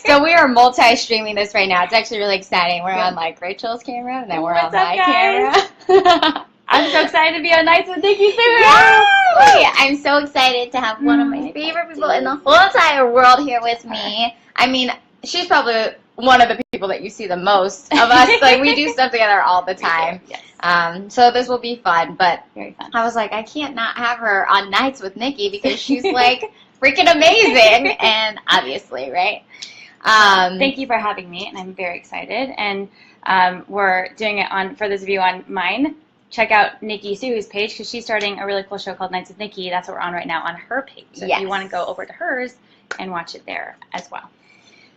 So we are multi-streaming this right now. It's actually really exciting. We're on like Rachel's camera, and then we're on my camera. I'm so excited to be on Nights with Nikki soon. Yay! I'm so excited to have one of my favorite people in the whole entire world here with me. I mean, she's probably one of the people that you see the most of us. Like, we do stuff together all the time. Yes. So this will be fun. But very fun. I was like, I can't not have her on Nights with Nikki because she's like freaking amazing. And obviously, right? Thank you for having me, and I'm very excited. And we're doing it on, for those of you on mine, check out Nikki SooHoo's page because she's starting a really cool show called Nights with Nikki. That's what we're on right now on her page. So if you want to go over to hers and watch it there as well.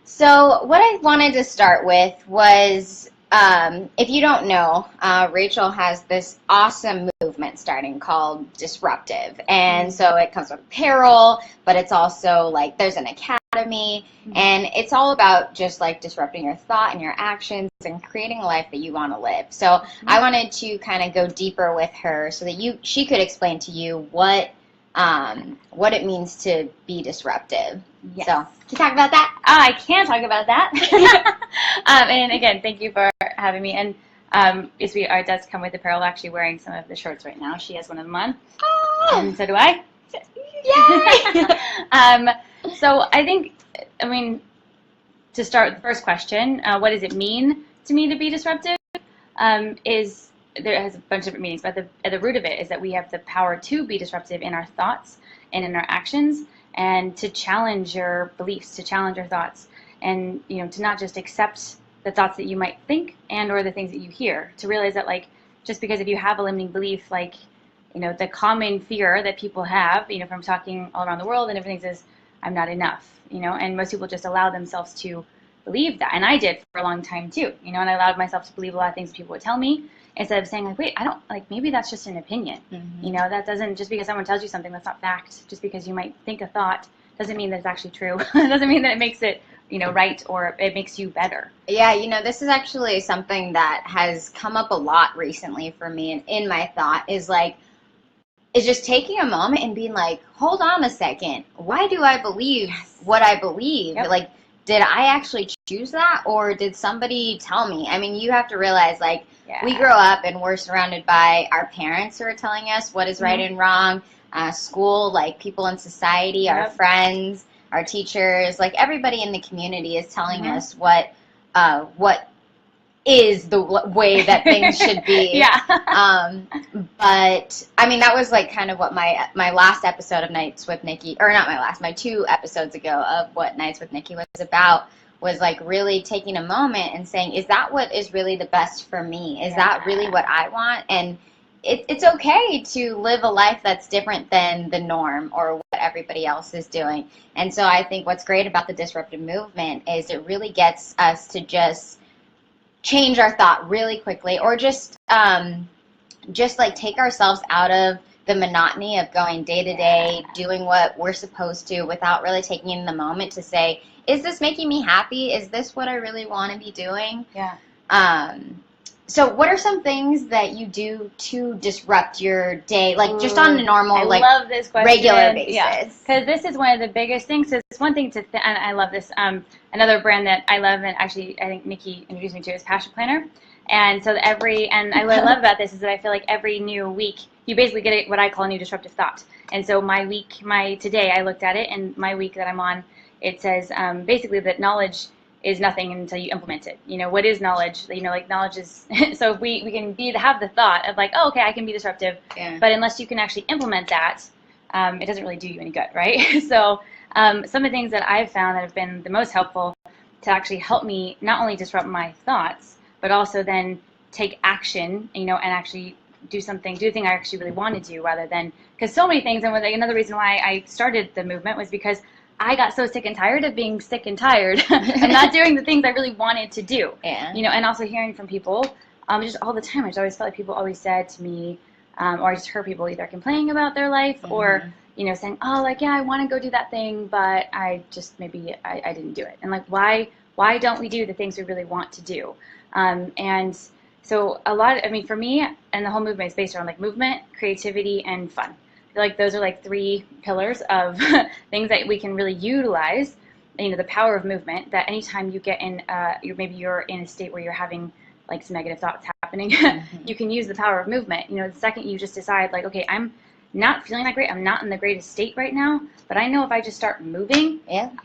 So what I wanted to start with was, if you don't know, Rachel has this awesome movement starting called Disruptive. And so it comes with apparel, but it's also like there's an academy, and it's all about just like disrupting your thought and your actions and creating a life that you want to live. So I wanted to kind of go deeper with her so that she could explain to you what it means to be disruptive. Yes. So, can you talk about that? I can talk about that. And again, thank you for having me. And it does come with apparel. Actually wearing some of the shorts right now. She has one of them on. Oh. And so do I. Yay! So I think, to start with the first question, what does it mean to me to be disruptive? There has a bunch of different meanings, but at the root of it is that we have the power to be disruptive in our thoughts and in our actions, and to challenge your beliefs, to challenge your thoughts, and to not just accept the thoughts that you might think and or the things that you hear. To realize that, like, just because if you have a limiting belief, like, the common fear that people have, from talking all around the world and everything, is I'm not enough, and most people just allow themselves to believe that, and I did for a long time too, and I allowed myself to believe a lot of things people would tell me, instead of saying, like, wait, I don't, like, maybe that's just an opinion. That doesn't, just because someone tells you something, that's not fact. Just because you might think a thought doesn't mean that it's actually true. It doesn't mean that it makes it, right, or it makes you better. Yeah, this is actually something that has come up a lot recently for me, and in my thought is just taking a moment and being like, hold on a second, why do I believe what I believe? Yep. Like, did I actually choose that, or did somebody tell me? I mean, you have to realize, like, we grow up and we're surrounded by our parents who are telling us what is right and wrong, school, like people in society, our friends, our teachers, like everybody in the community is telling us what is the way that things should be. But I mean, that was like kind of what my last episode of Nights with Nikki, or not my last, my 2 episodes ago of what Nights with Nikki was about, was like really taking a moment and saying, is that what is really the best for me? Is that really what I want? And it's okay to live a life that's different than the norm or what everybody else is doing. And so I think what's great about the disruptive movement is it really gets us to just change our thought really quickly, or just like take ourselves out of the monotony of going day to day, doing what we're supposed to, without really taking in the moment to say, is this making me happy? Is this what I really want to be doing? So what are some things that you do to disrupt your day, like just on a normal, love this question. Regular basis? Yeah, because this is one of the biggest things. So it's one thing to, and I love this. Another brand that I love, and actually I think Nikki introduced me to, is Passion Planner. And so what I love about this is that I feel like every new week you basically get what I call a new disruptive thought. And so today I looked at it, and my week that I'm on, it says basically that knowledge is nothing until you implement it. What is knowledge? Like knowledge is, so if we can have the thought of like, oh, okay, I can be disruptive, but unless you can actually implement that, it doesn't really do you any good, right? So some of the things that I've found that have been the most helpful to actually help me not only disrupt my thoughts, but also then take action, and actually do the thing I actually really want to do, rather than, because so many things, and another reason why I started the movement was because I got so sick and tired of being sick and tired and not doing the things I really wanted to do. And also hearing from people, just all the time. I just always felt like people always said to me, or I just heard people either complaining about their life or, saying, oh, like, yeah, I want to go do that thing, but I just, maybe I didn't do it. And like, why don't we do the things we really want to do? And so for me, and the whole movement is based around like movement, creativity, and fun. Like those are like 3 pillars of things that we can really utilize the power of movement, that anytime you get in, you're in a state where you're having like some negative thoughts happening, you can use the power of movement. The second you just decide like, okay, I'm not feeling that great, I'm not in the greatest state right now, but I know if I just start moving,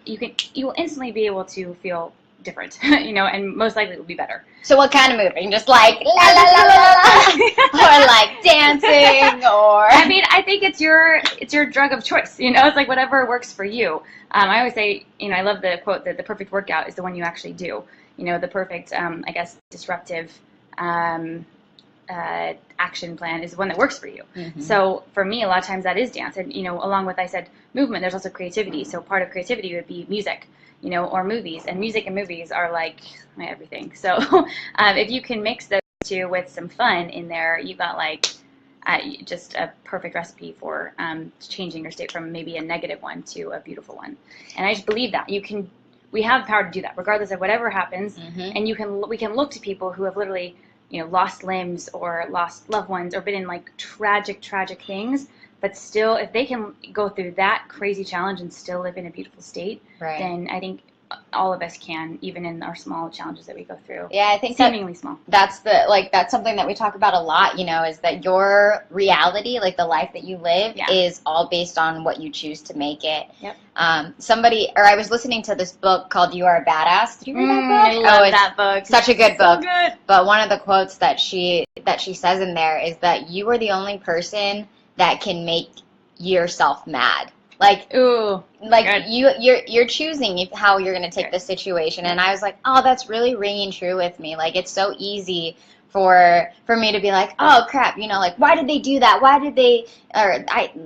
you will instantly be able to feel different, and most likely it will be better. So what kind of moving? Just like la la la la la, or like dancing, or I mean, I think it's your drug of choice. It's like whatever works for you. I always say, I love the quote that the perfect workout is the one you actually do. The perfect, I guess, disruptive action plan is the one that works for you. So for me, a lot of times that is dance, and along with, I said, movement, there's also creativity. So part of creativity would be music, or movies, and music and movies are like my everything. So if you can mix those two with some fun in there, you got like just a perfect recipe for changing your state from maybe a negative one to a beautiful one. And I just believe that we have the power to do that regardless of whatever happens. And we can look to people who have literally lost limbs or lost loved ones or been in like tragic things, but still, if they can go through that crazy challenge and still live in a beautiful state, then I think all of us can, even in our small challenges that we go through. Yeah, I think seemingly small. That's something that we talk about a lot, is that your reality, like the life that you live, is all based on what you choose to make it. I was listening to this book called You Are a Badass. Did you read that book? I love that book. Such a good book. So good. But one of the quotes that she says in there is that you are the only person that can make yourself mad. Like, ooh, like you're choosing how you're going to take this situation. And I was like, oh, that's really ringing true with me. Like, it's so easy for me to be like, oh crap, like, why did they do that? Why did they,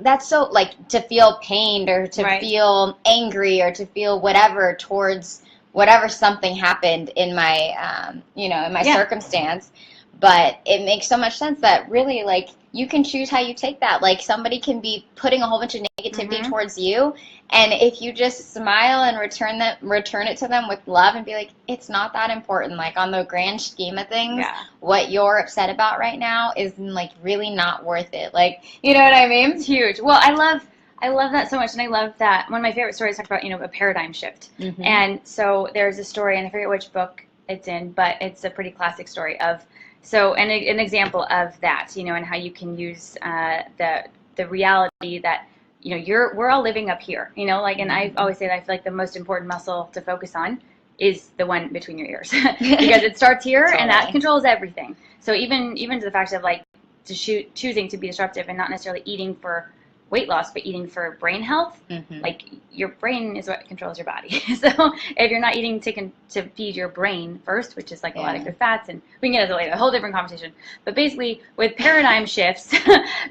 that's so, like, to feel pained or to feel angry or to feel whatever towards whatever something happened in my, in my circumstance. But it makes so much sense that really, like, you can choose how you take that. Like, somebody can be putting a whole bunch of negativity towards you, and if you just smile and return it to them with love and be like, it's not that important. Like, on the grand scheme of things, what you're upset about right now is, like, really not worth it. Like, you know what I mean? It's huge. Well, I love that so much, and I love that one of my favorite stories talks about, a paradigm shift. And so there's a story, and I forget which book it's in, but it's a pretty classic story of, so an example of that, and how you can use the reality that, we're all living up here, like, and I always say that I feel like the most important muscle to focus on is the one between your ears, because it starts here and that controls everything. So even to the fact of like choosing to be disruptive and not necessarily eating for weight loss, but eating for brain health, like, your brain is what controls your body. So if you're not eating to feed your brain first, which is like a lot of good fats, and we can get into later, a whole different conversation. But basically, with paradigm shifts,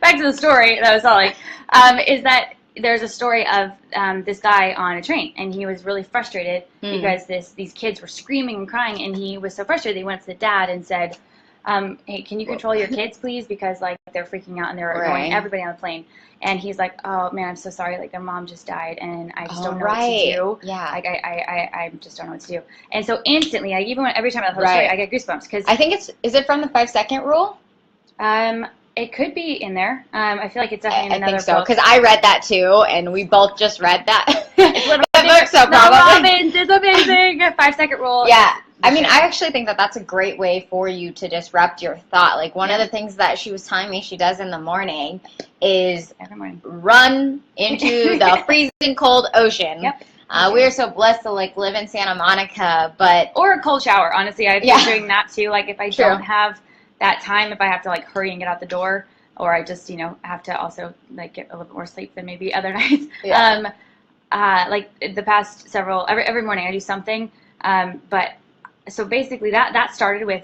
back to the story that I was telling, is that there's a story of this guy on a train, and he was really frustrated because these kids were screaming and crying, and he was so frustrated he went to the dad and said, hey, can you control your kids, please? Because, like, they're freaking out and they're annoying everybody on the plane. And he's like, oh, man, I'm so sorry. Like, their mom just died, and I just don't know what to do. Yeah. Like, I just don't know what to do. And so instantly, every time I tell the story, I get goosebumps. Cause I think is it from the 5-second rule? It could be in there. I feel like it's definitely in another book. I think so, because I read that too, and we both just read that. It's the book, so probably. It's amazing. 5-second rule. Yeah. I mean, I actually think that that's a great way for you to disrupt your thought. Like, one of the things that she was telling me she does in the morning is run into the freezing cold ocean. We are so blessed to, like, live in Santa Monica, or a cold shower. Honestly, I've been doing that too. Like, if I don't have that time, if I have to, like, hurry and get out the door, or I just, have to also, like, get a little bit more sleep than maybe other nights. Like, the past every morning I do something, but. So basically that started with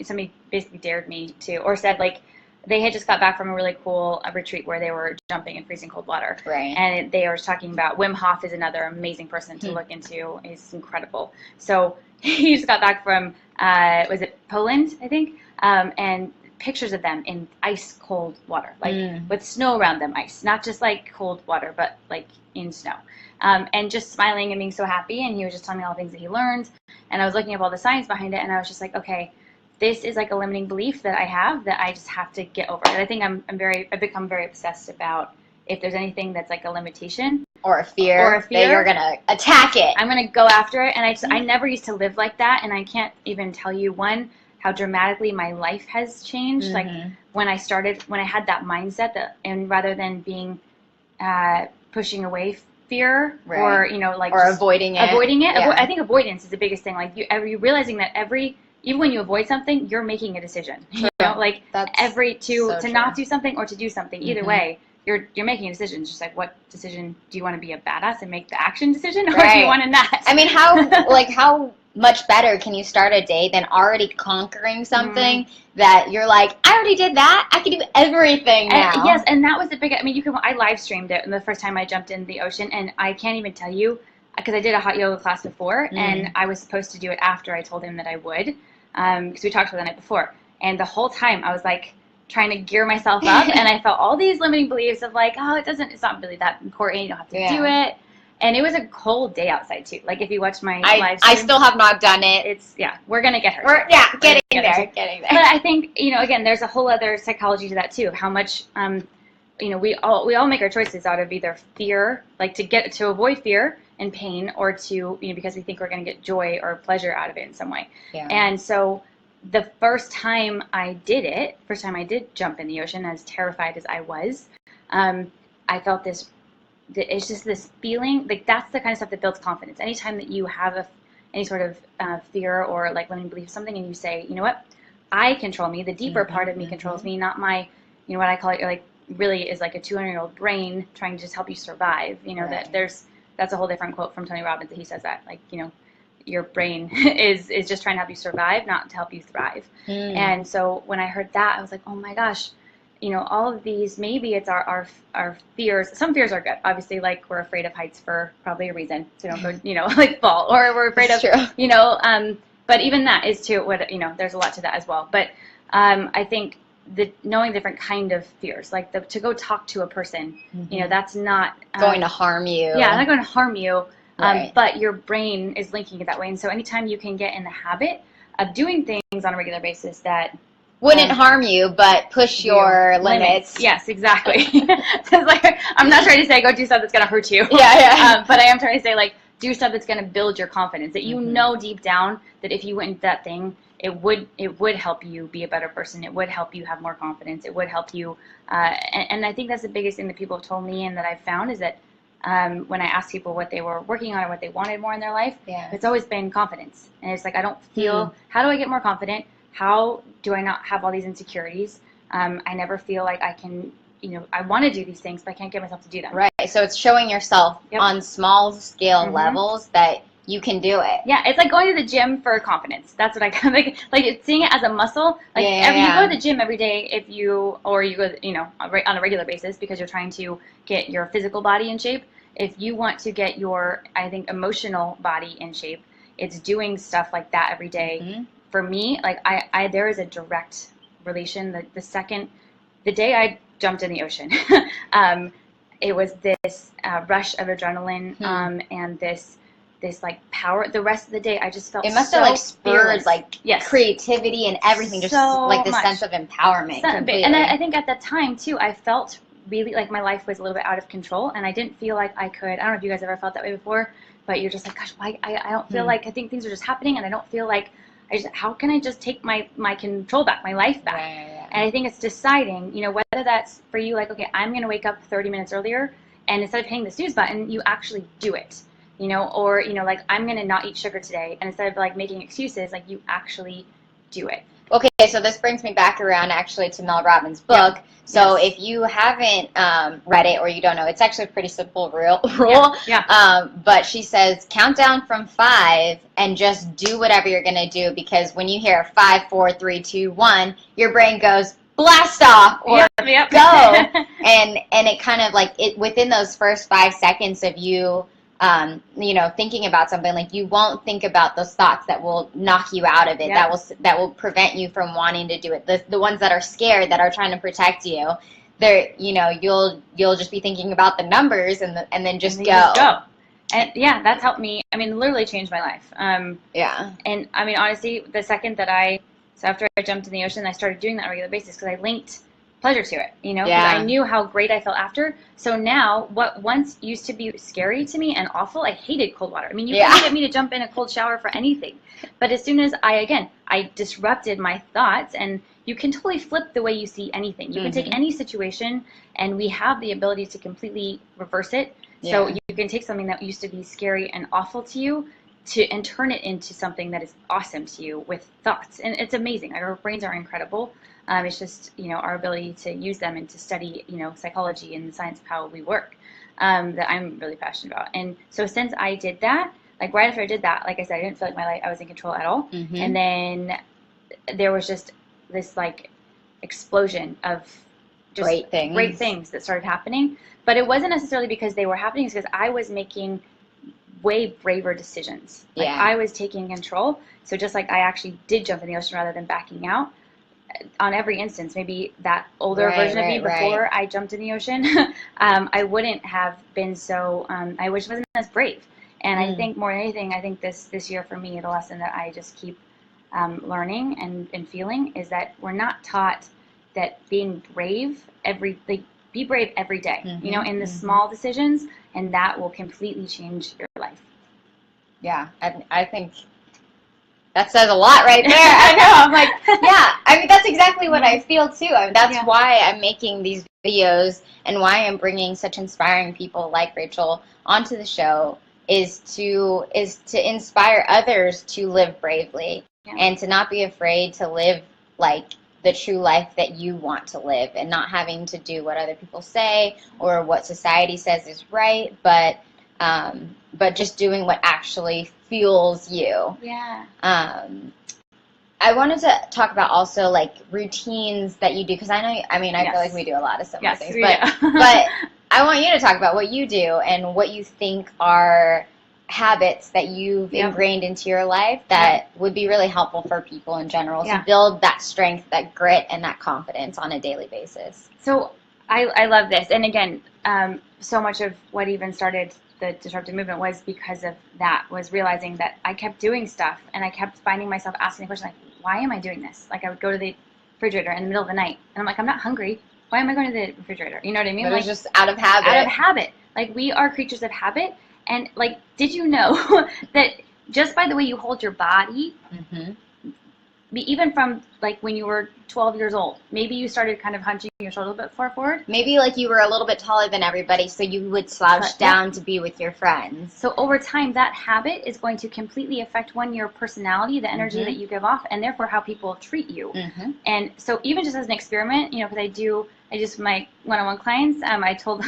somebody basically dared me to, or said, like, they had just got back from a really cool retreat where they were jumping in freezing cold water. And they were talking about Wim Hof is another amazing person to look into. He's incredible. So he just got back from, was it Poland, I think? And pictures of them in ice cold water, like with snow around them, ice, not just like cold water, but like in snow. And just smiling and being so happy. And he was just telling me all the things that he learned. And I was looking up all the science behind it, and I was just like, okay, this is like a limiting belief that I have that I just have to get over. And I think I've become very obsessed about if there's anything that's like a limitation or a fear that you're going to attack it. I'm going to go after it. And I never used to live like that. And I can't even tell you, how dramatically my life has changed. Like when I had that mindset and rather than being, pushing away fear or, or avoiding it. Yeah. I think avoidance is the biggest thing. Like you realizing that even when you avoid something, you're making a decision, like to not do something or to do something, either way, you're making a decision. It's just like, what decision do you want to be a badass and make the action decision, or do you want to not? I mean, how much better can you start a day than already conquering something that you're like, I already did that. I can do everything now. Yes, and that was the big. I mean, I live streamed it the first time I jumped in the ocean, and I can't even tell you because I did a hot yoga class before, and I was supposed to do it after I told him that I would, because we talked about the night before, and the whole time I was like trying to gear myself up, and I felt all these limiting beliefs of like, oh, it's not really that important. You don't have to do it. And it was a cold day outside too. Like if you watch my live stream, I still have not done it. We're gonna get her. We're getting there. But I think again, there's a whole other psychology to that too. How much we all make our choices out of either fear, like to avoid fear and pain, or to because we think we're gonna get joy or pleasure out of it in some way. Yeah. And so the first time I did jump in the ocean, as terrified as I was, I felt this. It's just this feeling, like that's the kind of stuff that builds confidence. Anytime that you have any sort of fear or like limiting belief, something, and you say, you know what, I control me. The deeper part of me controls me, not my, what I call it, like really is like a 200-year-old brain trying to just help you survive. That's a whole different quote from Tony Robbins that he says that, like, your brain is just trying to help you survive, not to help you thrive. And so when I heard that, I was like, oh my gosh. All of these, maybe it's our fears. Some fears are good. Obviously, like we're afraid of heights for probably a reason. So don't go, like fall, or we're afraid of, but even that is too, there's a lot to that as well. But I think knowing different kind of fears, like to go talk to a person, that's not going to harm you. Yeah, not going to harm you. But your brain is linking it that way. And so anytime you can get in the habit of doing things on a regular basis that wouldn't harm you, but push your limits. Yes, exactly. So it's like, I'm not trying to say go do stuff that's going to hurt you. Yeah. But I am trying to say, like, do stuff that's going to build your confidence. That you know deep down that if you went into that thing, it would help you be a better person. It would help you have more confidence. It would help you. And I think that's the biggest thing that people have told me and that I've found is that when I ask people what they were working on or what they wanted more in their life, it's always been confidence. And it's like, I don't feel, how do I get more confident? How do I not have all these insecurities? I never feel like I can, I want to do these things, but I can't get myself to do them. Right. So it's showing yourself on small scale levels that you can do it. Yeah. It's like going to the gym for confidence. That's what I kind of like it's seeing it as a muscle. Like you go to the gym every day or you go, on a regular basis because you're trying to get your physical body in shape. If you want to get your, I think, emotional body in shape, it's doing stuff like that every day. For me, like I there is a direct relation. The day I jumped in the ocean, it was this rush of adrenaline and this like power. The rest of the day, I just felt it must have like spurred like yes. creativity and everything, just so like this much. Sense of empowerment. And I think at that time too, I felt really like my life was a little bit out of control, and I didn't feel like I could. I don't know if you guys ever felt that way before, but you're just like, gosh, why I don't feel like I think things are just happening, and I don't feel like. How can I just take my control back, my life back? And I think it's deciding, whether that's for you, like, okay, I'm going to wake up 30 minutes earlier, and instead of hitting the snooze button, you actually do it, or, like, I'm going to not eat sugar today, and instead of, like, making excuses, like, you actually do it. Okay, so this brings me back around actually to Mel Robbins' book. Yep. So if you haven't read it or you don't know, it's actually a pretty simple rule. But she says, count down from 5 and just do whatever you're going to do, because when you hear 5, 4, 3, 2, 1, your brain goes, blast off or go. And it kind of like it within those first 5 seconds of you thinking about something, like you won't think about those thoughts that will knock you out of it, that will prevent you from wanting to do it. The ones that are scared, that are trying to protect you, they're, you'll just be thinking about the numbers and then just go. And that's helped me. I mean, literally changed my life. And I mean, honestly, the second that so after I jumped in the ocean, I started doing that on a regular basis because I linked pleasure to it, you know, because I knew how great I felt after. So now what once used to be scary to me and awful, I hated cold water. I mean, you couldn't get me to jump in a cold shower for anything. But as soon as I disrupted my thoughts, and you can totally flip the way you see anything. You can take any situation, and we have the ability to completely reverse it. So you can take something that used to be scary and awful to you and turn it into something that is awesome to you with thoughts. And it's amazing. Our brains are incredible. It's just, you know, our ability to use them and to study, you know, psychology and the science of how we work that I'm really passionate about. And so since I did that, like right after I did that, like I said, I didn't feel like my life, I was in control at all. And then there was just this like explosion of just great things that started happening. But it wasn't necessarily because they were happening, it's because I was making way braver decisions. Like I was taking control. So just like I actually did jump in the ocean rather than backing out. On every instance, maybe that older version of me before I jumped in the ocean, I wouldn't have been so, I wish wasn't as brave. And I think more than anything, I think this year for me, the lesson that I just keep learning and feeling is that we're not taught that being brave be brave every day, you know, in the small decisions, and that will completely change your life. Yeah, I think that says a lot right there. I know. I'm like, I mean, that's exactly what I feel too. I mean, that's why I'm making these videos and why I'm bringing such inspiring people like Rachel onto the show is to inspire others to live bravely and to not be afraid to live like the true life that you want to live, and not having to do what other people say or what society says is right, but just doing what actually fuels you. Yeah. I wanted to talk about also like routines that you do, because I know, I mean, I feel like we do a lot of similar things, but I want you to talk about what you do and what you think are habits that you've ingrained into your life that would be really helpful for people in general to build that strength, that grit, and that confidence on a daily basis. So I love this. And again, so much of what even started the disruptive movement was because of that, was realizing that I kept doing stuff and I kept finding myself asking the question, like, why am I doing this? Like I would go to the refrigerator in the middle of the night and I'm like, I'm not hungry. Why am I going to the refrigerator? You know what I mean? It was just out of habit. Out of habit. Like we are creatures of habit. And like, did you know that just by the way you hold your body, even from like when you were 12 years old, maybe you started kind of hunching your shoulder a bit far forward. Maybe like you were a little bit taller than everybody, so you would slouch down to be with your friends. So over time, that habit is going to completely affect your personality, the energy that you give off, and therefore how people treat you. And so even just as an experiment, you know, because I just my one-on-one clients, I told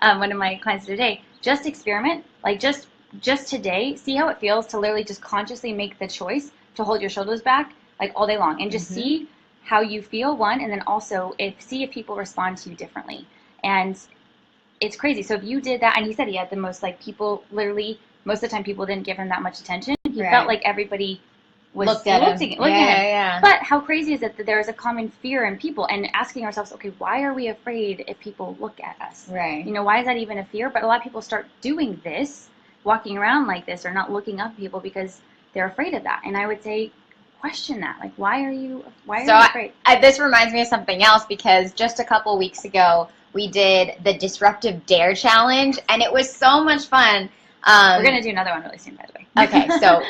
one of my clients today, just experiment, like just today, see how it feels to literally just consciously make the choice to hold your shoulders back like all day long, and just see how you feel, one, and then also see if people respond to you differently. And it's crazy. So if you did that, and he said he had the most, like, people literally, most of the time people didn't give him that much attention. He felt like everybody was looking at him. But how crazy is it that there is a common fear in people, and asking ourselves, okay, why are we afraid if people look at us? Right. You know, why is that even a fear? But a lot of people start doing this, walking around like this, or not looking up at people because they're afraid of that. And I would say, question that. Like, why are you afraid? This reminds me of something else, because just a couple weeks ago, we did the Disruptive Dare Challenge, and it was so much fun. We're going to do another one really soon, by the way. Okay, so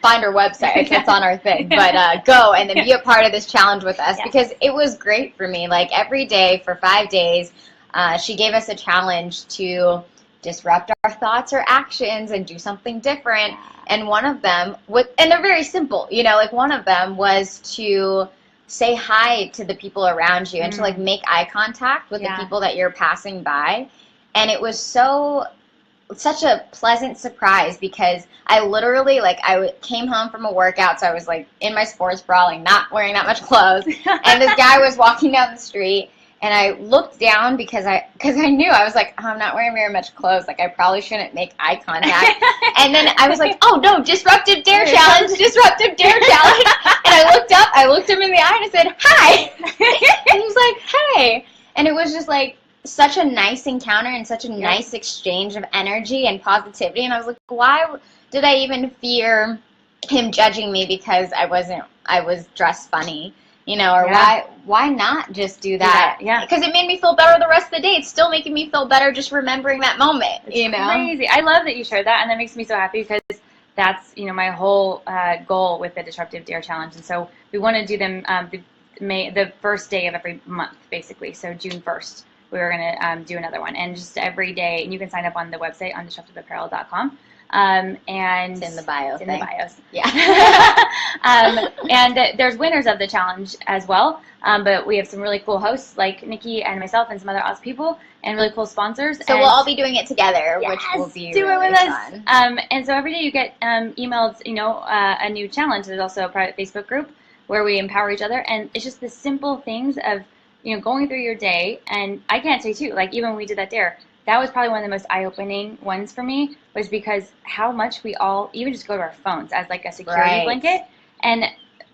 find our website. It's on our thing. But go and then be a part of this challenge with us, because it was great for me. Like, every day for 5 days, she gave us a challenge to disrupt our thoughts or actions and do something different. And one of them, and they're very simple, you know, like one of them was to say hi to the people around you and to like make eye contact with the people that you're passing by. And it was such a pleasant surprise, because I literally, like, came home from a workout, so I was like in my sports bra, like not wearing that much clothes, and this guy was walking down the street. And I looked down because I knew, I was like, oh, I'm not wearing very much clothes. Like, I probably shouldn't make eye contact. And then I was like, oh, no, Disruptive Dare Challenge, Disruptive Dare Challenge. And I looked him in the eye and I said, hi. And he was like, hey. And it was just like such a nice encounter and such a nice exchange of energy and positivity. And I was like, why did I even fear him judging me because I was dressed funny? you know, or why not just do that? Yeah. Because it made me feel better the rest of the day. It's still making me feel better just remembering that moment, you know? Crazy. I love that you shared that, and that makes me so happy because that's, you know, my whole goal with the Disruptive Dare Challenge. And so we want to do them the first day of every month, basically. So June 1st, we were going to do another one. And just every day, and you can sign up on the website on disruptiveapparel.com. And it's in the bio. It's in the bios. Yeah. And there's winners of the challenge as well. But we have some really cool hosts like Nikki and myself and some other awesome people and really cool sponsors. So we'll all be doing it together, which will be do really it with fun. us. And so every day you get emailed, you know, a new challenge. There's also a private Facebook group where we empower each other. And it's just the simple things of, you know, going through your day. And I can't say too, like even when we did that dare, that was probably one of the most eye-opening ones for me, was because how much we all even just go to our phones as like a security blanket, and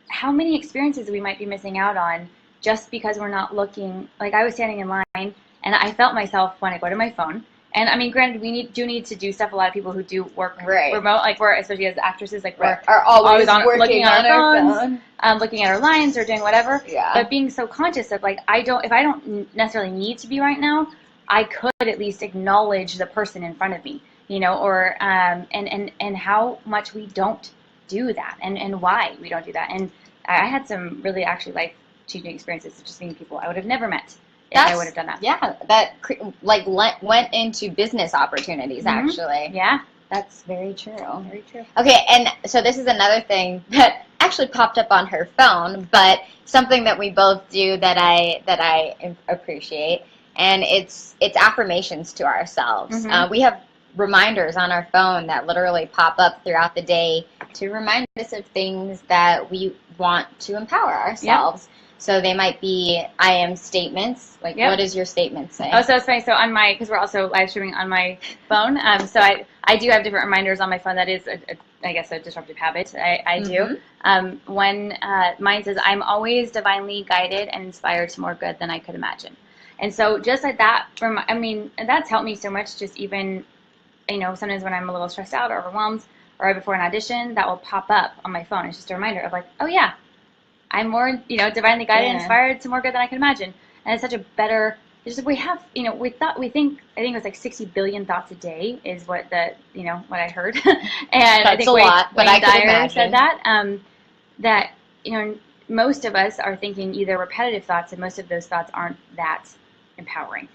how many experiences we might be missing out on just because we're not looking. Like I was standing in line and I felt myself when I go to my phone. And I mean, granted, we do need to do stuff. A lot of people who do work remote, like we're, especially as actresses, like we're are always looking at our phones, looking at our lines or doing whatever. Yeah. But being so conscious of like, if I don't necessarily need to be right now, I could at least acknowledge the person in front of me, you know, or and how much we don't do that, and why we don't do that. And I had some really actually life-changing experiences of just meeting people I would have never met if I would have done that. Yeah, that like went into business opportunities actually. Yeah, that's very true. Very true. Okay, and so this is another thing that actually popped up on her phone, but something that we both do that I appreciate. And it's affirmations to ourselves. We have reminders on our phone that literally pop up throughout the day to remind us of things that we want to empower ourselves. Yep. So they might be I am statements. Like, what does your statement say? Oh, so it's funny. So on my, because we're also live streaming on my phone, so I do have different reminders on my phone. That is, I guess, a disruptive habit. I do. When mine says, I'm always divinely guided and inspired to more good than I could imagine. And so just like that, I mean, that's helped me so much. Just even, you know, sometimes when I'm a little stressed out or overwhelmed or right before an audition, that will pop up on my phone. It's just a reminder of like, oh yeah, I'm more, you know, divinely guided and inspired to more good than I can imagine. And it's such a better, just we have, you know, I think it was like 60 billion thoughts a day is what what I heard. And that's I think a lot, but I can imagine. Said that, you know, most of us are thinking either repetitive thoughts, and most of those thoughts aren't that empowering.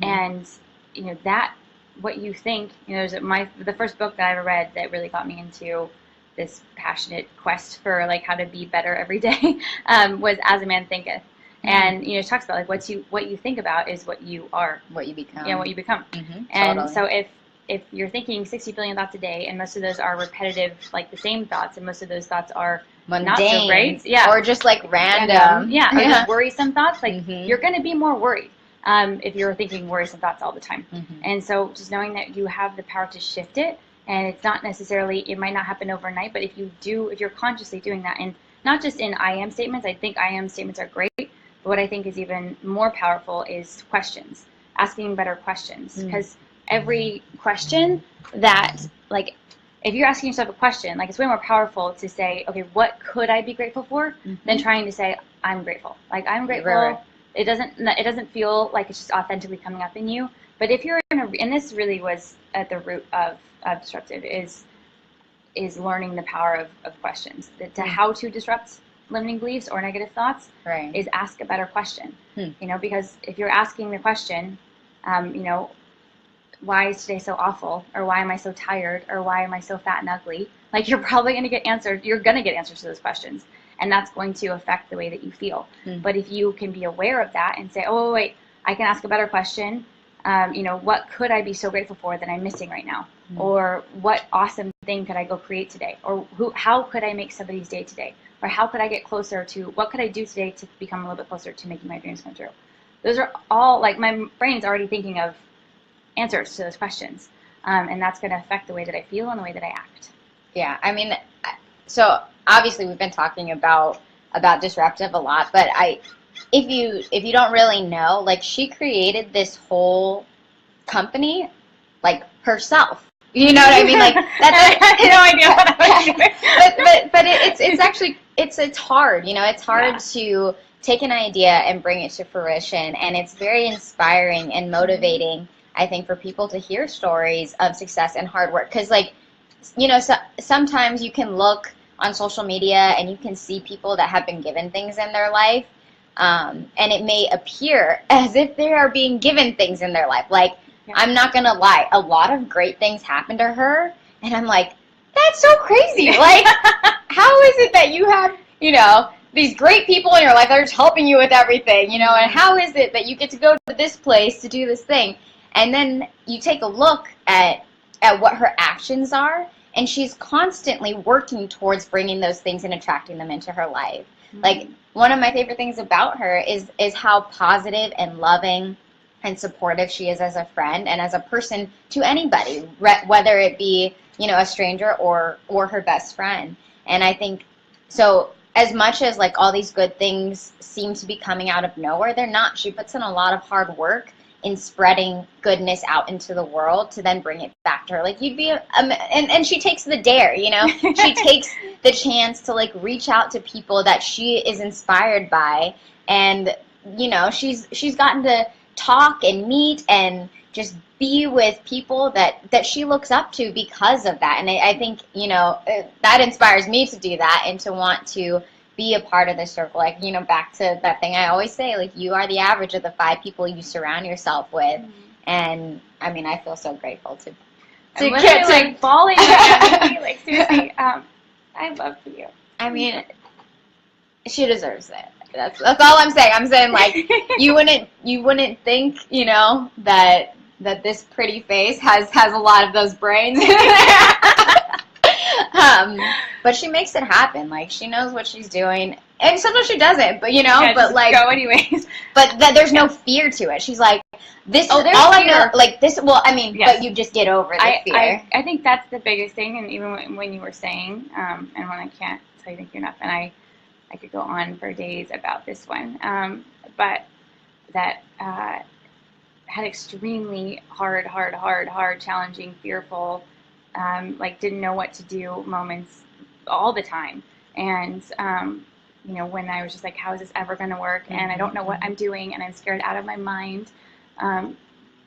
And you know that what you think, you know, the first book that I ever read that really got me into this passionate quest for like how to be better every day was As a Man Thinketh. And you know, it talks about like what you think about is what you are, what you become. Yeah, what you become. And totally. So if you're thinking 60 billion thoughts a day, and most of those are repetitive, like the same thoughts, and most of those thoughts are mundane, not so great, or just like random, or just worrisome thoughts, like you're going to be more worried if you're thinking worrisome thoughts all the time. And so just knowing that you have the power to shift it, and it's not necessarily, it might not happen overnight, but if you're consciously doing that, and not just in I am statements. I think I am statements are great, but what I think is even more powerful is questions, asking better questions, because every question that, like, if you're asking yourself a question, like, it's way more powerful to say, okay, what could I be grateful for, than trying to say, I'm grateful. Like, I'm grateful. Right. It doesn't feel like it's just authentically coming up in you. But if you're and this really was at the root of Disruptive, is learning the power of questions. To how to disrupt limiting beliefs or negative thoughts is ask a better question. You know, because if you're asking the question, you know, why is today so awful, or why am I so tired, or why am I so fat and ugly? Like, you're probably going to get answers. You're going to get answers to those questions, and that's going to affect the way that you feel. But if you can be aware of that and say, oh, wait, I can ask a better question. You know, what could I be so grateful for that I'm missing right now? Or what awesome thing could I go create today? Or how could I make somebody's day today? Or how could I get closer to, what could I do today to become a little bit closer to making my dreams come true? Those are all, like, my brain's already thinking of answers to those questions. And that's going to affect the way that I feel and the way that I act. Yeah, I mean, so obviously we've been talking about Disruptive a lot, but if you don't really know, like, she created this whole company, like, herself. You know what I mean? Like, that's I had no idea what I was doing. but it's actually it's hard, it's hard to take an idea and bring it to fruition. And it's very inspiring and motivating, I think, for people to hear stories of success and hard work. Because, like, sometimes you can look on social media and you can see people that have been given things in their life. And it may appear as if they are being given things in their life. Like, I'm not going to lie, a lot of great things happen to her. And I'm like, that's so crazy. Like, how is it that you have, these great people in your life that are just helping you with everything, and how is it that you get to go to this place to do this thing? And then you take a look at what her actions are, and she's constantly working towards bringing those things and attracting them into her life. Like, one of my favorite things about her is how positive and loving and supportive she is as a friend and as a person to anybody, whether it be, a stranger or her best friend. And I think, so as much as, like, all these good things seem to be coming out of nowhere, they're not. She puts in a lot of hard work in spreading goodness out into the world to then bring it back to her. Like, you'd be, and she takes the dare, she takes the chance to, like, reach out to people that she is inspired by. And, she's gotten to talk and meet and just be with people that she looks up to because of that. And I think, that inspires me to do that and to want to be a part of the circle. Like, back to that thing I always say, like, you are the average of the 5 people you surround yourself with. And I mean, I feel so grateful to get to, like, bawling right now. Like, seriously, I love you. I mean, she deserves it. That's all I'm saying. I'm saying, like, you wouldn't think, that this pretty face has a lot of those brains. But she makes it happen. Like, she knows what she's doing, and sometimes she doesn't. But but, like, go anyways. But there's no fear to it. She's like, this. Oh, there's all fear. I know, like this. Well, I mean, yes. But you just get over the fear. I think that's the biggest thing. And even when you were saying, and when I can't tell you thank you enough, and I could go on for days about this one, but that had extremely hard, challenging, fearful, like, didn't know what to do moments all the time. And, when I was just like, how is this ever going to work? And I don't know what I'm doing, and I'm scared out of my mind.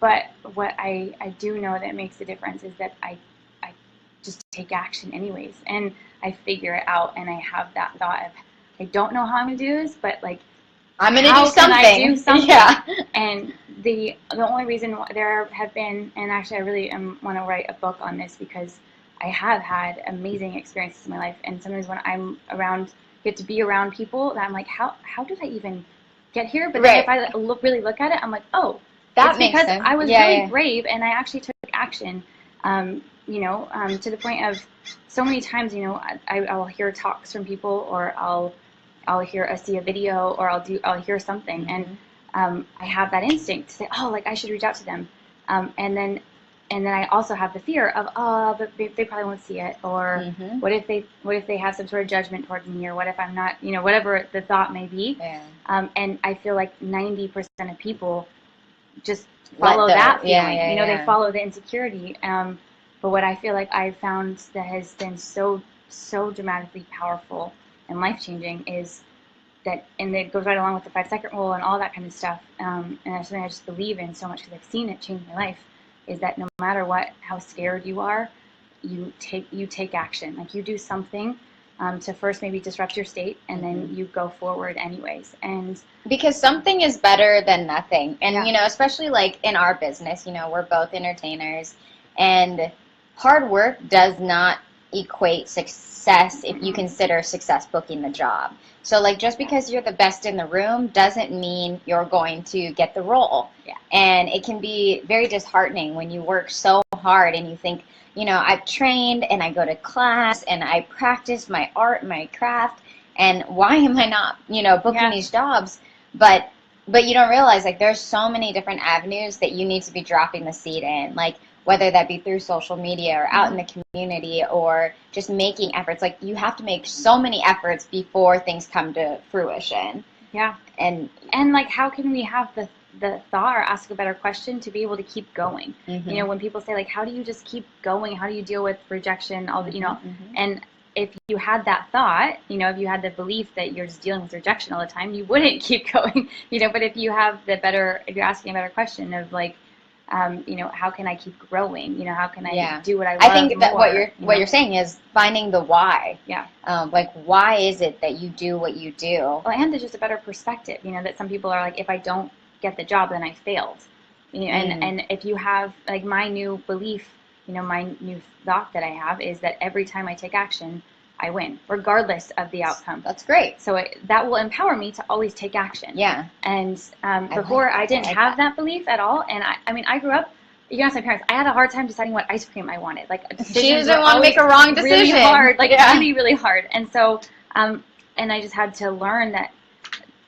But what I do know that makes a difference is that I just take action anyways. And I figure it out, and I have that thought of, I don't know how I'm going to do this, but, like, I'm going to do something. Can I do something? Yeah. And the only reason there have been, and actually I really want to write a book on this, because I have had amazing experiences in my life. And sometimes when I'm get to be around people that I'm like, how did I even get here? But then if I really look at it, I'm like, oh, that makes because sense. I was really brave, and I actually took action. To the point of so many times, I'll hear talks from people, or I'll see a video, or I'll hear something, and I have that instinct to say, oh, like, I should reach out to them, and then I also have the fear of, but they probably won't see it, or what if they have some sort of judgment towards me, or what if I'm not, whatever the thought may be, and I feel like 90% of people just follow that feeling, they follow the insecurity, but what I feel like I've found that has been so dramatically powerful and life-changing is that, and it goes right along with the 5-second rule and all that kind of stuff, and that's something I just believe in so much because I've seen it change my life, is that no matter how scared you are, you take action. Like, you do something to first maybe disrupt your state, and then you go forward anyways. And because something is better than nothing. And, especially, like, in our business, we're both entertainers, and hard work does not equate success if you consider success booking the job. So, like, just because you're the best in the room doesn't mean you're going to get the role. Yeah. And it can be very disheartening when you work so hard and you think, I've trained and I go to class and I practice my art, my craft, and why am I not, booking these jobs? But you don't realize, like, there's so many different avenues that you need to be dropping the seed in. Like, whether that be through social media or out in the community or just making efforts. Like, you have to make so many efforts before things come to fruition. Yeah. And like, how can we have the thought, or ask a better question, to be able to keep going? When people say, like, how do you just keep going? How do you deal with rejection? All the, and if you had that thought, if you had the belief that you're just dealing with rejection all the time, you wouldn't keep going, but if you're asking a better question of like, how can I keep growing? How can I do what I love? I think that more, what you're saying is finding the why. Yeah. Like, why is it that you do what you do? Well, and there's just a better perspective, that some people are like, if I don't get the job, then I failed. And if you have, like, my new belief, my new thought that I have is that every time I take action, I win, regardless of the outcome. That's great. So that will empower me to always take action. Yeah. And before, I didn't have that belief at all. And I grew up, you can ask my parents, I had a hard time deciding what ice cream I wanted. Like, she doesn't want to make a wrong decision. Really hard, really, really hard. And so, and I just had to learn that,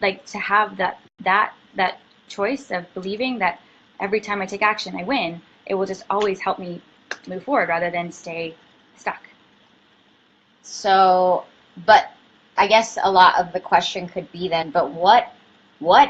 like, to have that choice of believing that every time I take action, I win. It will just always help me move forward rather than stay stuck. So, but I guess a lot of the question could be then, but what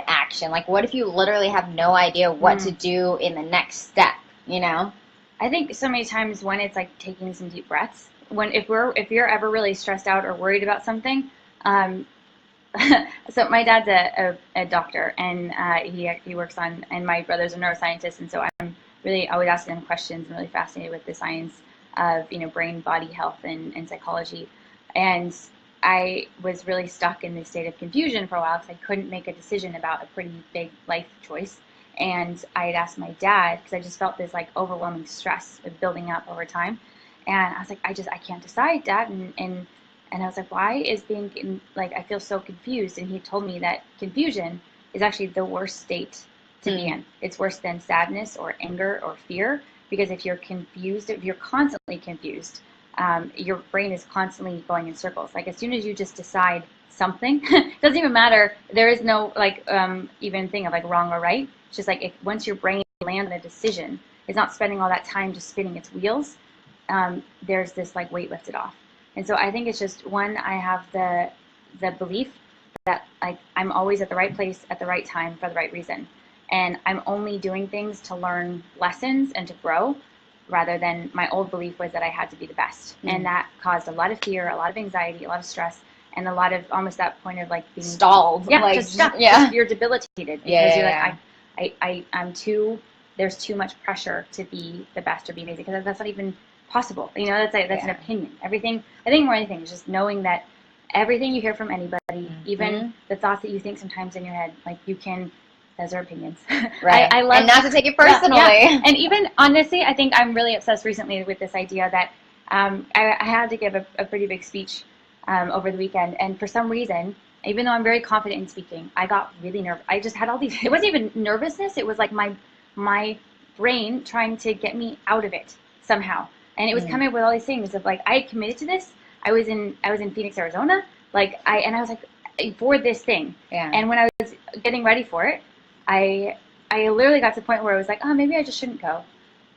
action? Like, what if you literally have no idea what to do in the next step, I think so many times when it's like taking some deep breaths, if you're ever really stressed out or worried about something, so my dad's a doctor, and he works on, and my brother's a neuroscientist, and so I'm really always asking him questions and really fascinated with the science of brain body health and psychology. And I was really stuck in this state of confusion for a while because I couldn't make a decision about a pretty big life choice. And I had asked my dad, because I just felt this like overwhelming stress of building up over time. And I was like, I can't decide, Dad. And I was like, why is I feel so confused? And he told me that confusion is actually the worst state to be in. It's worse than sadness or anger or fear, because if you're confused, if you're constantly confused, your brain is constantly going in circles. Like, as soon as you just decide something, it doesn't even matter. There is no even thing of like wrong or right. It's just like once your brain lands on a decision, it's not spending all that time just spinning its wheels. There's this like weight lifted off. And so I think it's just, one, I have the belief that like I'm always at the right place at the right time for the right reason. And I'm only doing things to learn lessons and to grow, rather than my old belief was that I had to be the best. And that caused a lot of fear, a lot of anxiety, a lot of stress, and a lot of almost that point of like being stalled. Yeah, just stuck. Just, you're debilitated because you're like, I'm too, there's too much pressure to be the best or be amazing, because that's not even possible. That's an opinion. Everything, I think more than anything, is just knowing that everything you hear from anybody, even the thoughts that you think sometimes in your head, like those are opinions. Right. I love, and not to take it personally. Yeah. And even, honestly, I think I'm really obsessed recently with this idea that I had to give a pretty big speech over the weekend. And for some reason, even though I'm very confident in speaking, I got really nervous. I just had all these, it wasn't even nervousness. It was like my brain trying to get me out of it somehow. And it was coming up with all these things of like, I had committed to this. I was in Phoenix, Arizona. I was like, for this thing. Yeah. And when I was getting ready for it, I literally got to the point where I was like, oh, maybe I just shouldn't go.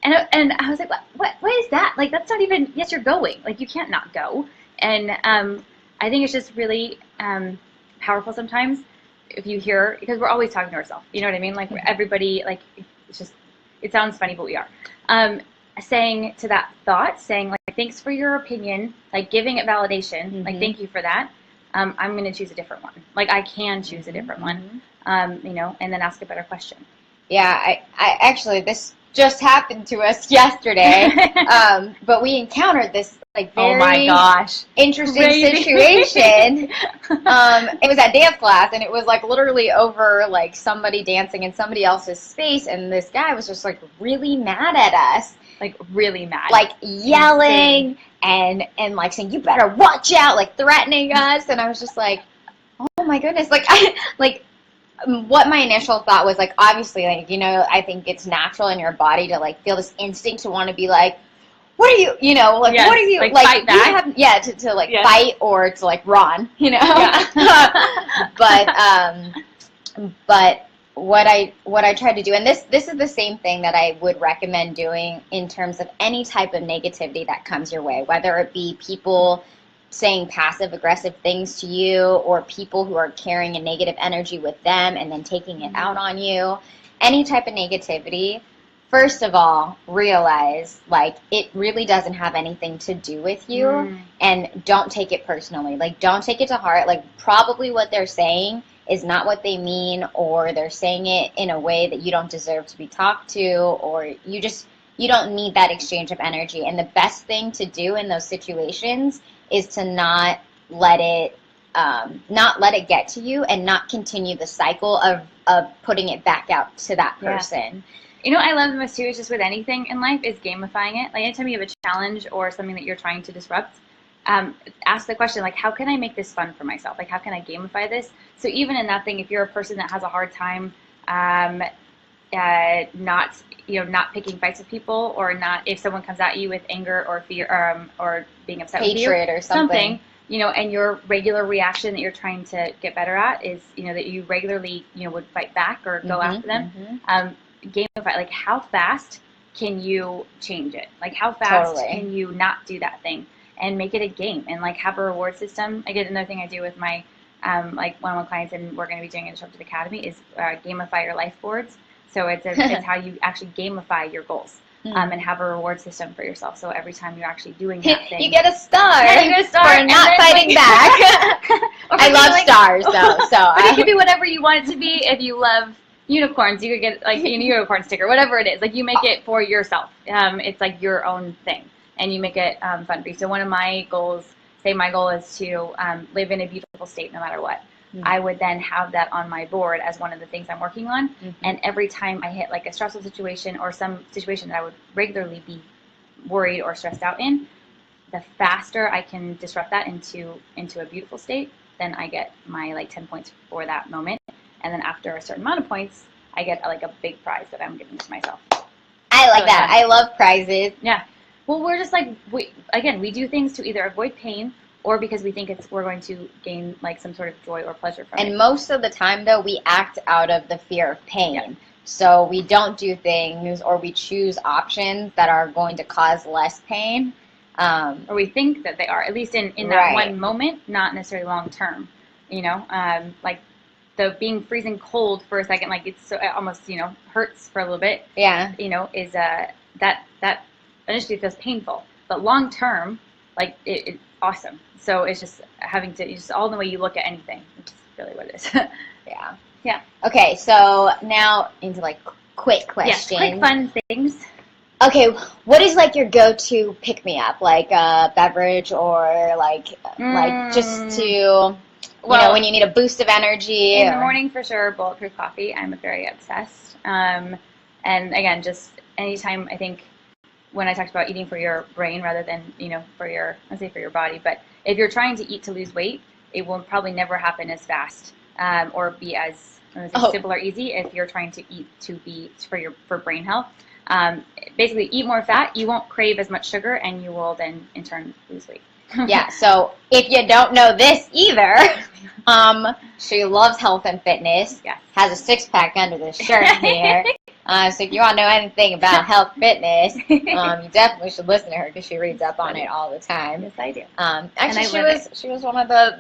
And I was like, what is that? Like, that's not even, yes, you're going. Like, you can't not go. And I think it's just really powerful sometimes if you hear, because we're always talking to ourselves. You know what I mean? Like, everybody, like, it's just, it sounds funny, but we are. Saying to that thought, saying, like, thanks for your opinion, like, giving it validation, like, thank you for that. I'm going to choose a different one. Like, I can choose a different one. And then ask a better question. Yeah, I actually, this just happened to us yesterday, but we encountered this like very oh my gosh, interesting situation. It was at dance class, and it was like literally over like somebody dancing in somebody else's space, and this guy was just like really mad at us. Like really mad. Like yelling and like saying, you better watch out, like threatening us. And I was just like, oh my goodness. Like, what my initial thought was, like, obviously, like, I think it's natural in your body to like feel this instinct to want to be like, what are you, like, what are you, like fight back? To like fight or to like run, Yeah. But what I tried to do, and this is the same thing that I would recommend doing in terms of any type of negativity that comes your way, whether it be people saying passive aggressive things to you, or people who are carrying a negative energy with them and then taking it out on you. Any type of negativity, first of all, realize, like, it really doesn't have anything to do with you, and don't take it personally. Like, don't take it to heart. Like, probably what they're saying is not what they mean, or they're saying it in a way that you don't deserve to be talked to, or you don't need that exchange of energy. And the best thing to do in those situations is to not let it get to you, and not continue the cycle of putting it back out to that person. You know what I love the most too is just with anything in life is gamifying it. Like anytime you have a challenge or something that you're trying to disrupt, ask the question, like, how can I make this fun for myself? Like, how can I gamify this? So even in that thing, if you're a person that has a hard time not picking fights with people, or not, if someone comes at you with anger or fear, or being upset with you, hatred or something, and your regular reaction that you're trying to get better at is, that you regularly, would fight back or go after them. Gamify, like, how fast can you change it? Like, how fast can you not do that thing and make it a game, and like have a reward system? I get another thing I do with my like one-on-one clients, and we're going to be doing in Disruptive Academy, is gamify your life boards. So it's how you actually gamify your goals. And have a reward system for yourself. So every time you're actually doing that thing, you get a star. Yeah, you get a star for not fighting back. I love stars, though. So but it could be whatever you want it to be. If you love unicorns, you could get like a unicorn sticker, whatever it is. Like, you make it for yourself. It's like your own thing, and you make it fun for you. So one of my goals, my goal is to live in a beautiful state no matter what. I would then have that on my board as one of the things I'm working on. And every time I hit like a stressful situation, or some situation that I would regularly be worried or stressed out in, the faster I can disrupt that into a beautiful state, then I get my like 10 points for that moment. And then after a certain amount of points, I get like a big prize that I'm giving to myself. I like that. I love prizes. Yeah. Well, we're just like, we do things to either avoid pain, or because we think we're going to gain like some sort of joy or pleasure from it. And most of the time, though, we act out of the fear of pain. Yeah. So we don't do things, or we choose options that are going to cause less pain. Or we think that they are, at least in that one moment, not necessarily long term. Like the being freezing cold for a second, like it almost, hurts for a little bit. Yeah. Is that initially feels painful, but long term, like it's awesome. So it's just just all the way you look at anything, which is really what it is. Yeah. Yeah. Okay, so now into like quick questions. Yeah, quick fun things. Okay, what is like your go-to pick-me-up, like a beverage, or like just to, when you need a boost of energy? In the morning, for sure, bulletproof coffee. I'm very obsessed. And again, just anytime, I think, when I talked about eating for your brain rather than, for your body, but if you're trying to eat to lose weight, it will probably never happen as fast, or be as simple or easy if you're trying to eat to be for brain health. Basically, eat more fat, you won't crave as much sugar, and you will then in turn lose weight. Yeah, so if you don't know this either, she loves health and fitness. Yes. Has a six-pack under the shirt here. So if you want to know anything about health, fitness, you definitely should listen to her, because she reads up on it all the time. Yes, I do. Actually, she was one of the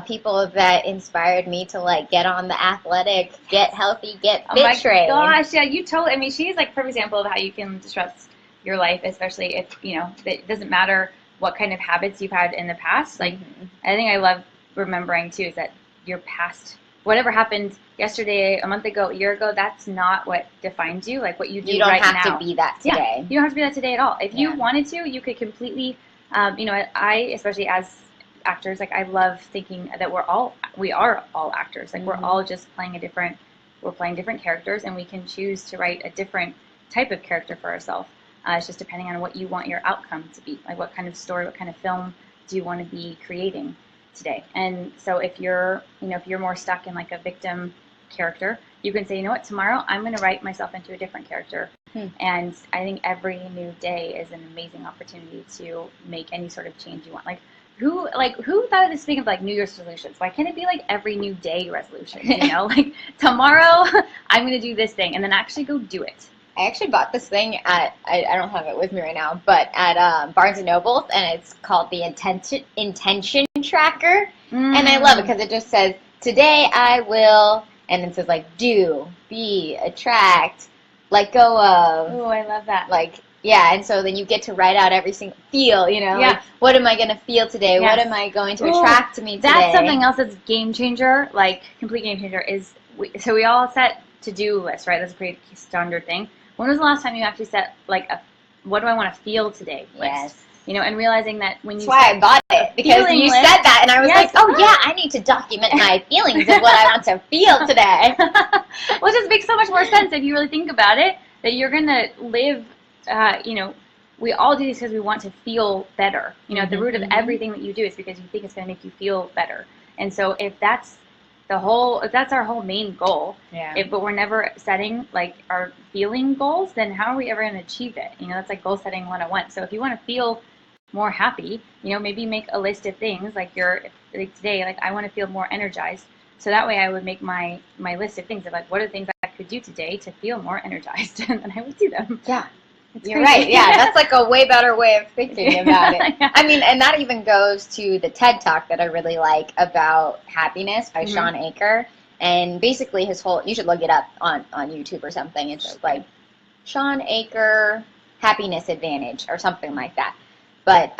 people that inspired me to like get on the athletic, get healthy, get fit train. Oh my gosh, yeah, you totally. I mean, she's like a perfect example of how you can disrupt your life, especially if it doesn't matter what kind of habits you've had in the past. Like, I think I love remembering too is that your past, whatever happened yesterday, a month ago, a year ago, that's not what defines you. Like what you do right now. You don't have to be that today. Yeah, you don't have to be that today at all. If you wanted to, you could completely, I, especially as actors, like I love thinking that we are all actors. Like we're all just playing different characters, and we can choose to write a different type of character for ourselves. It's just depending on what you want your outcome to be. Like what kind of story, what kind of film do you want to be creating today? And so if you're more stuck in like a victim character, you can say, you know what, tomorrow I'm going to write myself into a different character. And I think every new day is an amazing opportunity to make any sort of change you want. Who thought of this thing of like New Year's resolutions? Why can't it be like every new day resolution? Like tomorrow I'm going to do this thing, and then actually go do it. I actually bought this thing at, I don't have it with me right now, but at Barnes & Noble, and it's called the Intention Tracker. And I love it because it just says, today I will, and it says like do, be, attract, let go of. Oh, I love that. Like, yeah, and so then you get to write out every single feel, you know, Yeah. like, what am I going to feel today? Yes. What am I going to attract to me today? That's something else that's game changer, like complete game changer, is so we all set to-do lists, right? That's a pretty standard thing. When was the last time you actually set, like, what do I want to feel today list? Yes. You know, and realizing that when you That's why I bought it, because you list, said that, and I was yes. like, oh, yeah, I need to document my feelings of what I want to feel today. Well, it just makes so much more sense if you really think about it, that you're going to live, you know, we all do this because we want to feel better. You know, at the root of everything that you do is because you think it's going to make you feel better. And so if that's if that's our whole main goal, but we're never setting like our feeling goals, then how are we ever going to achieve it? You know, that's like goal setting 101. So if you want to feel more happy, you know, maybe make a list of things like like today, like I want to feel more energized. So that way I would make my list of things of like, what are the things I could do today to feel more energized? And then I would do them. Yeah. You're right. Yeah, that's like a way better way of thinking about it. Yeah. I mean, and that even goes to the TED Talk that I really like about happiness by Sean Aker. And basically his whole, you should look it up on YouTube or something. It's like Sean Aker Happiness Advantage or something like that. But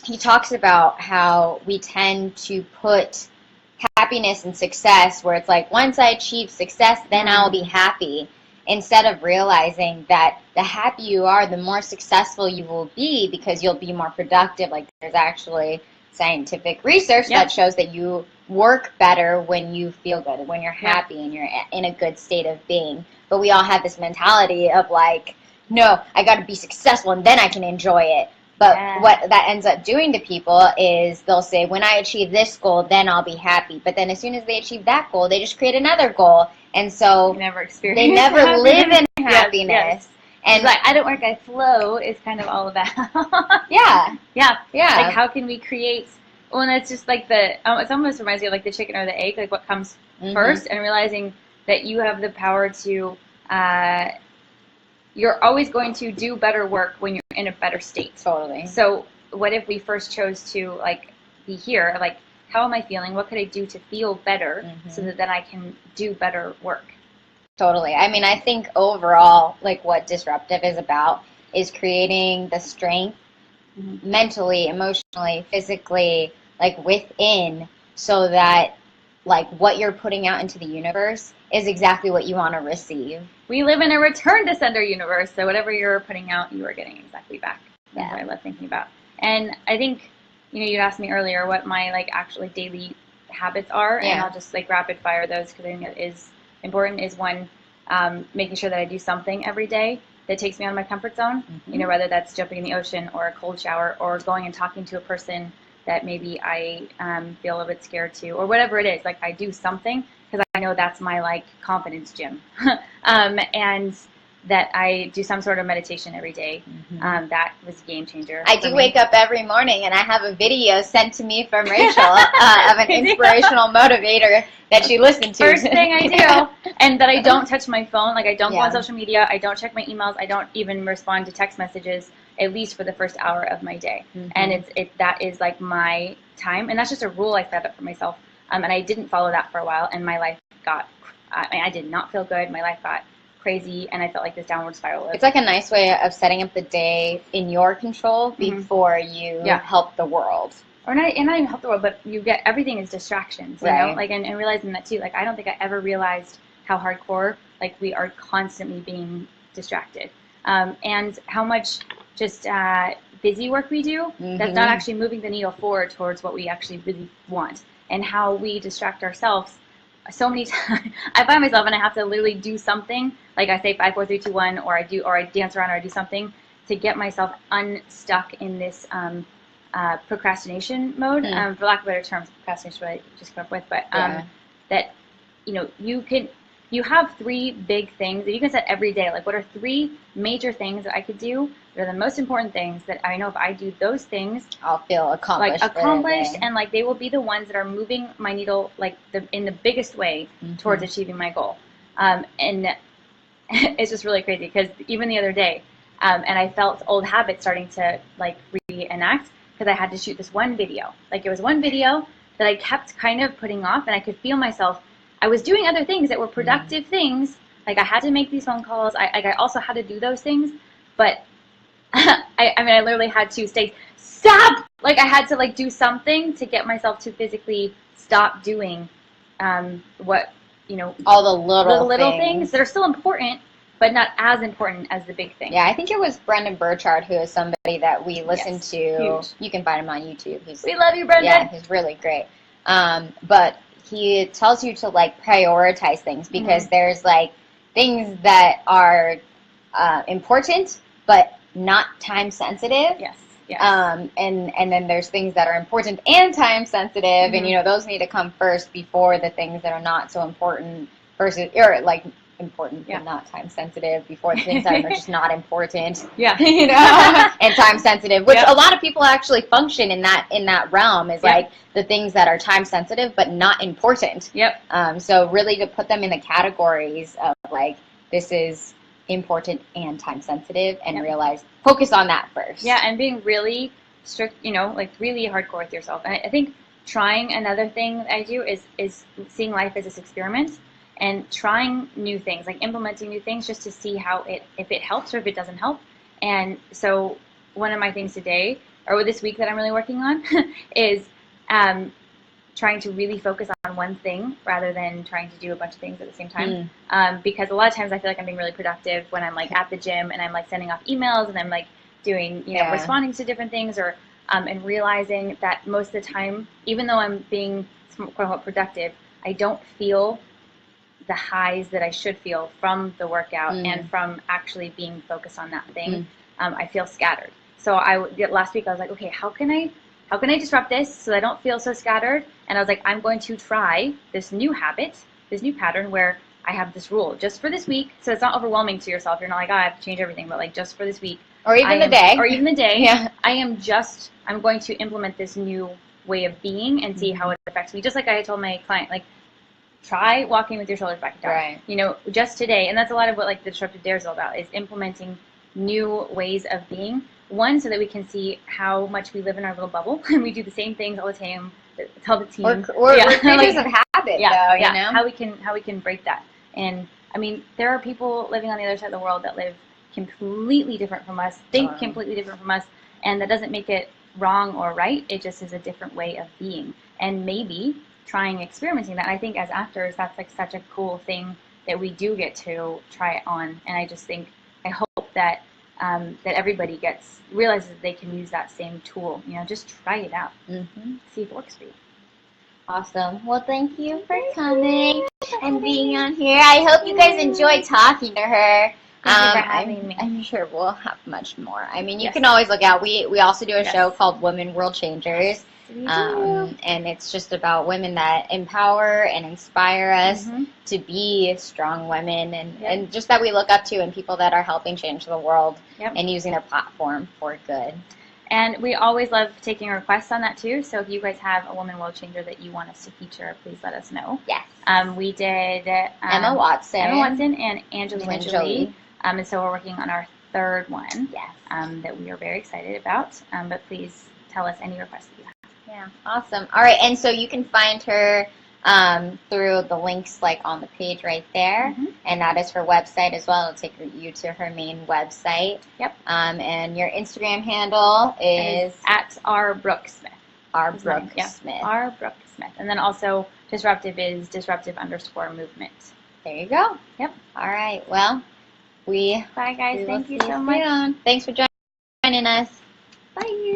he talks about how we tend to put happiness and success where it's like, once I achieve success, then I'll be happy. Instead of realizing that the happier you are, the more successful you will be because you'll be more productive. Like there's actually scientific research that shows that you work better when you feel good, when you're happy and you're in a good state of being. But we all have this mentality of like, no, I got to be successful and then I can enjoy it. But what that ends up doing to people is they'll say, when I achieve this goal, then I'll be happy. But then as soon as they achieve that goal, they just create another goal. And so they never live in happiness. Yes. And like, I don't work, I flow is kind of all about. Yeah. Like, how can we create, well, and it's just like it almost reminds me of like the chicken or the egg, like what comes first, and realizing that you have the power to, you're always going to do better work when you're in a better state. Totally. So what if we first chose to like be here, like, how am I feeling? What could I do to feel better so that then I can do better work? Totally. I mean, I think overall, like what Disruptive is about is creating the strength mentally, emotionally, physically, like within, so that like what you're putting out into the universe is exactly what you want to receive. We live in a return to sender universe, so whatever you're putting out, you are getting exactly back. That's what I love thinking about. And I think, you know, you'd asked me earlier what my like actually daily habits are, and I'll just like rapid fire those because I think it is important. Is one, making sure that I do something every day that takes me out of my comfort zone. You know, whether that's jumping in the ocean or a cold shower or going and talking to a person that maybe I feel a little bit scared to, or whatever it is. Like I do something because I know that's my like confidence gym, and that I do some sort of meditation every day. That was a game changer. I do wake up every morning and I have a video sent to me from Rachele of an inspirational motivator that she listened to. First thing I do, and that I don't touch my phone. Like I don't go on social media. I don't check my emails. I don't even respond to text messages, at least for the first hour of my day. And that is like my time. And that's just a rule I set up for myself. And I didn't follow that for a while. And my life got, I did not feel good. My life got crazy, and I felt like this downward spiral. It's like a nice way of setting up the day in your control before you help the world. Or not even help the world, but you get, everything is distractions, you know? Like, and realizing that too. Like, I don't think I ever realized how hardcore, like, we are constantly being distracted. And how much just busy work we do that's not actually moving the needle forward towards what we actually really want. And how we distract ourselves so many times. I find myself and I have to literally do something, like I say 5, 4, 3, 2, 1, or I dance around, or I do something to get myself unstuck in this procrastination mode. For lack of better terms, procrastination is what I just came up with, but that, you know, you have 3 big things that you can set every day. Like, what are 3 major things that I could do that are the most important things that I know if I do those things, I'll feel accomplished. Like accomplished, and like they will be the ones that are moving my needle like in the biggest way towards achieving my goal. And it's just really crazy because even the other day, and I felt old habits starting to like reenact because I had to shoot this one video. Like it was one video that I kept kind of putting off, and I could feel myself. I was doing other things that were productive things, like I had to make these phone calls. I also had to do those things, but I mean, I literally had to stop. Like I had to like do something to get myself to physically stop doing what, you know, all the little things that are still important, but not as important as the big thing. Yeah, I think it was Brendan Burchard, who is somebody that we listened to. Huge. You can find him on YouTube. We love you, Brendan. Yeah, he's really great. But he tells you to like prioritize things, because there's like things that are important but not time sensitive. Yes. And then there's things that are important and time sensitive, and you know, those need to come first before the things that are not so important versus, or like important but not time sensitive, before the things that are just not important. Yeah. You know, and time sensitive, which a lot of people actually function in that realm, is like the things that are time sensitive but not important. So really to put them in the categories of like, this is important and time sensitive, and realize, focus on that first. Yeah, and being really strict, you know, like really hardcore with yourself. And I think trying, another thing that I do is seeing life as this experiment and trying new things, like implementing new things just to see if it helps or if it doesn't help. And so one of my things today, or this week that I'm really working on, is trying to really focus on one thing rather than trying to do a bunch of things at the same time. Because a lot of times I feel like I'm being really productive when I'm like at the gym and I'm like sending off emails and I'm like doing, you know, responding to different things, or and realizing that most of the time, even though I'm being quote unquote productive, I don't feel the highs that I should feel from the workout and from actually being focused on that thing. I feel scattered. So last week I was like, okay, how can I disrupt this so I don't feel so scattered? And I was like, I'm going to try this new habit, this new pattern where I have this rule just for this week. So it's not overwhelming to yourself. You're not like, oh, I have to change everything, but like just for this week. Or even the day. I'm going to implement this new way of being and see how it affects me. Just like I told my client, like, try walking with your shoulders back and down. Right. You know, just today. And that's a lot of what like the Disruptive Dare is all about, is implementing new ways of being. One, so that we can see how much we live in our little bubble and we do the same things all the time. Tell the team. We're creatures of habit, though, you know? How we can break that. And I mean, there are people living on the other side of the world that live completely different from us, think completely different from us, and that doesn't make it wrong or right. It just is a different way of being. And maybe experimenting that. I think as actors, that's like such a cool thing that we do get to try it on. And I just think, I hope that that everybody realizes that they can use that same tool. You know, just try it out. See if it works for you. Awesome. Well, thank you for coming and being on here. I hope you guys enjoyed talking to her. Thank you for having me. I'm sure we'll have much more. I mean, you can always look out. We also do a show called Women World Changers. And it's just about women that empower and inspire us to be strong women, and just that we look up to, and people that are helping change the world and using their platform for good. And we always love taking requests on that too. So if you guys have a woman world changer that you want us to feature, please let us know. Yes. We did Emma Watson and Angelina Jolie. And so we're working on our third one. Yes. That we are very excited about. But please tell us any requests that you have. Yeah, awesome. All right, and so you can find her through the links like on the page right there, and that is her website as well. It'll take you to her main website. Yep. And your Instagram handle is at @rbrooksmith. @rbrooksmith. @rbrooksmith. And then also Disruptive is disruptive_movement. There you go. Yep. All right. Well, bye guys. Thank you so much. Thanks for joining us. Bye.